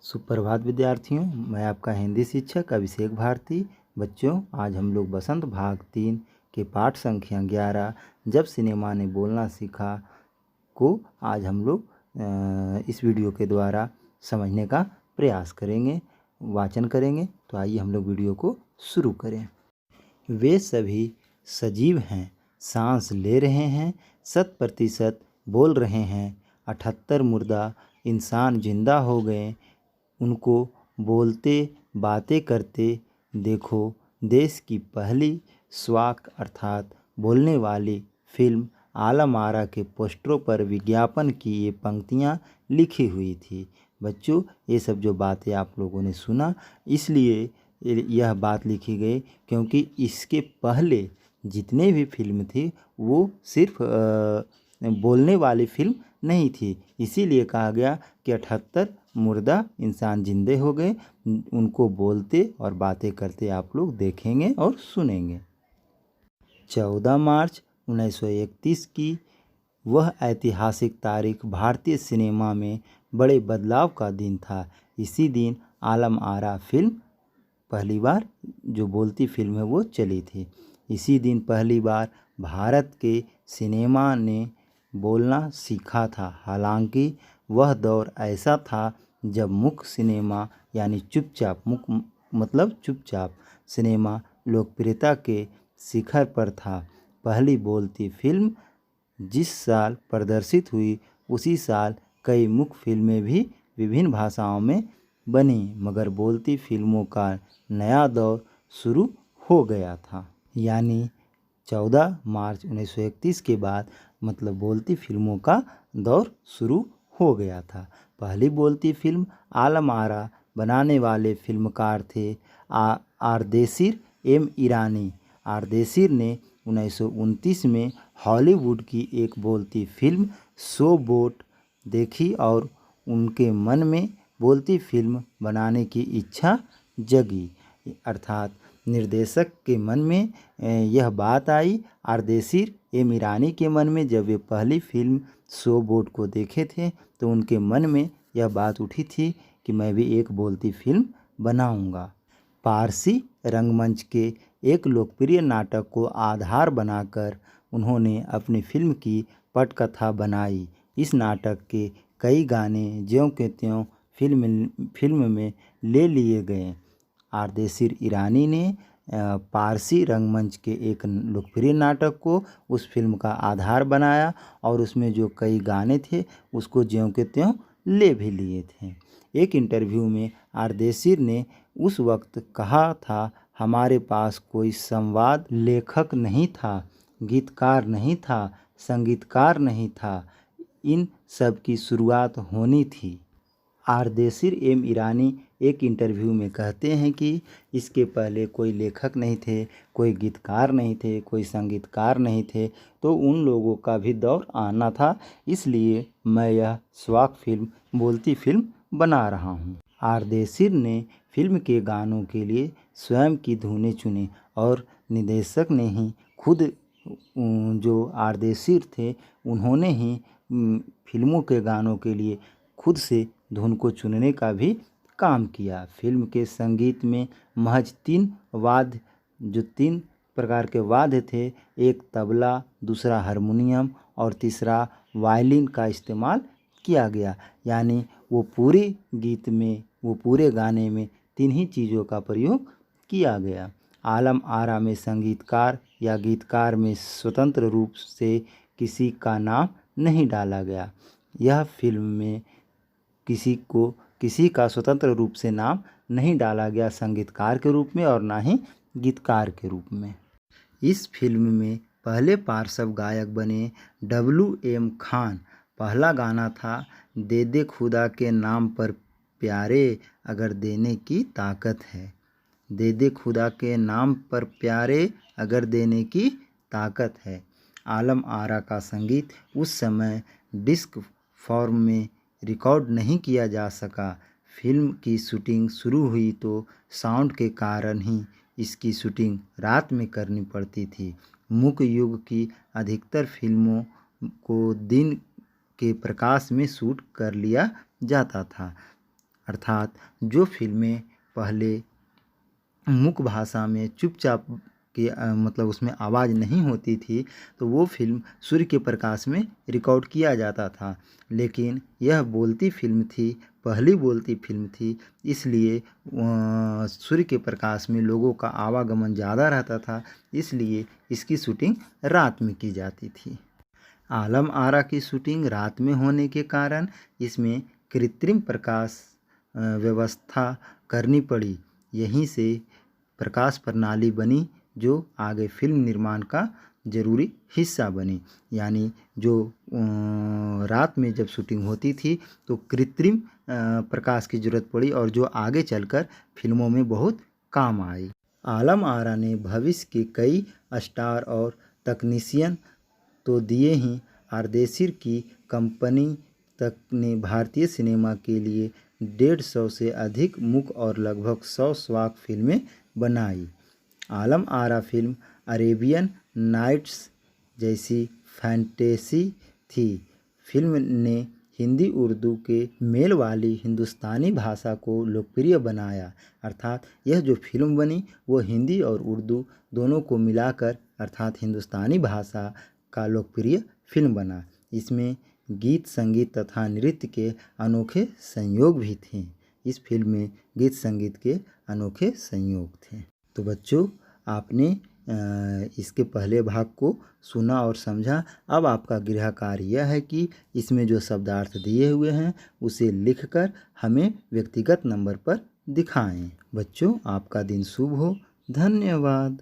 सुप्रभात विद्यार्थियों, मैं आपका हिंदी शिक्षक अभिषेक भारती। बच्चों, आज हम लोग बसंत भाग 3 के पाठ संख्या 11 जब सिनेमा ने बोलना सीखा को आज हम लोग इस वीडियो के द्वारा समझने का प्रयास करेंगे, वाचन करेंगे। तो आइए हम लोग वीडियो को शुरू करें। वे सभी सजीव हैं, सांस ले रहे हैं, 100% बोल रहे हैं। 78 मुर्दा इंसान जिंदा हो गए, उनको बोलते बातें करते देखो। देश की पहली स्वाक अर्थात बोलने वाली फिल्म आलम आरा के पोस्टरों पर विज्ञापन की ये पंक्तियाँ लिखी हुई थी। बच्चों, ये सब जो बातें आप लोगों ने सुना, इसलिए यह बात लिखी गई क्योंकि इसके पहले जितने भी फिल्म थी वो सिर्फ बोलने वाली फिल्म नहीं थी। इसीलिए कहा गया कि 78 मुर्दा इंसान जिंदे हो गए, उनको बोलते और बातें करते आप लोग देखेंगे और सुनेंगे। 14 मार्च 1931 की वह ऐतिहासिक तारीख भारतीय सिनेमा में बड़े बदलाव का दिन था। इसी दिन आलम आरा फिल्म पहली बार जो बोलती फिल्म है वो चली थी। इसी दिन पहली बार भारत के सिनेमा ने बोलना सीखा था। हालांकि वह दौर ऐसा था जब मुख्य सिनेमा यानी चुपचाप सिनेमा लोकप्रियता के शिखर पर था। पहली बोलती फिल्म जिस साल प्रदर्शित हुई उसी साल कई मुख्य फिल्में भी विभिन्न भाषाओं में बनी, मगर बोलती फिल्मों का नया दौर शुरू हो गया था। यानी 14 मार्च 1931 के बाद मतलब बोलती फिल्मों का दौर शुरू हो गया था। पहली बोलती फिल्म आलम आरा बनाने वाले फिल्मकार थे आरदेशिर एम ईरानी। आरदेशिर ने 1929 में हॉलीवुड की एक बोलती फिल्म शो बोट देखी और उनके मन में बोलती फिल्म बनाने की इच्छा जगी। अर्थात निर्देशक के मन में यह बात आई, आरदेशिर एम ईरानी के मन में जब वे पहली फिल्म शो बोट को देखे थे तो उनके मन में यह बात उठी थी कि मैं भी एक बोलती फिल्म बनाऊंगा। पारसी रंगमंच के एक लोकप्रिय नाटक को आधार बनाकर उन्होंने अपनी फिल्म की पटकथा बनाई। इस नाटक के कई गाने ज्यों के त्यों फिल्म में ले लिए गए। आरदेशिर ईरानी ने पारसी रंगमंच के एक लोकप्रिय नाटक को उस फिल्म का आधार बनाया और उसमें जो कई गाने थे उसको ज्यों के त्यों ले भी लिए थे। एक इंटरव्यू में आरदेशिर ने उस वक्त कहा था, हमारे पास कोई संवाद लेखक नहीं था, गीतकार नहीं था, संगीतकार नहीं था, इन सब की शुरुआत होनी थी। आरदेशिर एम ईरानी एक इंटरव्यू में कहते हैं कि इसके पहले कोई लेखक नहीं थे, कोई गीतकार नहीं थे, कोई संगीतकार नहीं थे, तो उन लोगों का भी दौर आना था। इसलिए मैं यह स्वाक फिल्म बोलती फिल्म बना रहा हूँ। आरदेशिर ने फिल्म के गानों के लिए स्वयं की धुनें चुनी और निर्देशक ने ही खुद जो आरदेशिर थे उन्होंने ही फिल्मों के गानों के लिए खुद से धुन को चुनने का भी काम किया। फिल्म के संगीत में महज 3 वाद्य, जो 3 प्रकार के वाद्य थे, एक तबला, दूसरा हारमोनियम और तीसरा वायलिन का इस्तेमाल किया गया। यानी वो पूरे गीत में, वो पूरे गाने में 3 ही चीज़ों का प्रयोग किया गया। आलम आरा में संगीतकार या गीतकार में स्वतंत्र रूप से किसी का नाम नहीं डाला गया। यह फिल्म में किसी का स्वतंत्र रूप से नाम नहीं डाला गया, संगीतकार के रूप में और ना ही गीतकार के रूप में। इस फिल्म में पहले पार्श्व गायक बने WM खान। पहला गाना था दे दे खुदा के नाम पर प्यारे अगर देने की ताकत है। दे दे खुदा के नाम पर प्यारे अगर देने की ताकत है। आलम आरा का संगीत उस समय डिस्क फॉर्म में रिकॉर्ड नहीं किया जा सका। फिल्म की शूटिंग शुरू हुई तो साउंड के कारण ही इसकी शूटिंग रात में करनी पड़ती थी। मुख्य युग की अधिकतर फिल्मों को दिन के प्रकाश में शूट कर लिया जाता था। अर्थात जो फिल्में पहले मुख्य भाषा में चुपचाप के मतलब उसमें आवाज़ नहीं होती थी, तो वो फिल्म सूर्य के प्रकाश में रिकॉर्ड किया जाता था। लेकिन यह बोलती फिल्म थी, पहली बोलती फिल्म थी, इसलिए सूर्य के प्रकाश में लोगों का आवागमन ज़्यादा रहता था, इसलिए इसकी शूटिंग रात में की जाती थी। आलम आरा की शूटिंग रात में होने के कारण इसमें कृत्रिम प्रकाश व्यवस्था करनी पड़ी। यहीं से प्रकाश प्रणाली बनी जो आगे फिल्म निर्माण का ज़रूरी हिस्सा बनी। यानी जो रात में जब शूटिंग होती थी तो कृत्रिम प्रकाश की ज़रूरत पड़ी और जो आगे चलकर फिल्मों में बहुत काम आई। आलम आरा ने भविष्य के कई स्टार और तकनीशियन तो दिए ही, आरदेशिर की कंपनी तक ने भारतीय सिनेमा के लिए 150 से अधिक मुख्य और लगभग 100 स्वाक फिल्में बनाई। Alam Ara film Arabian nights जैसी फैंटेसी थी। फिल्म ने हिंदी उर्दू के मेल वाली हिंदुस्तानी भाषा को लोकप्रिय बनाया। अर्थात यह जो फिल्म बनी वो हिंदी और उर्दू दोनों को मिलाकर अर्थात हिंदुस्तानी भाषा का लोकप्रिय फिल्म बना। इसमें गीत संगीत तथा नृत्य के अनोखे संयोग भी थे। इस फिल्म में गीत संगीत के अनोखे संयोग थे। तो बच्चों, आपने इसके पहले भाग को सुना और समझा। अब आपका गृह कार्य यह है कि इसमें जो शब्दार्थ दिए हुए हैं उसे लिखकर हमें व्यक्तिगत नंबर पर दिखाएं। बच्चों, आपका दिन शुभ हो। धन्यवाद।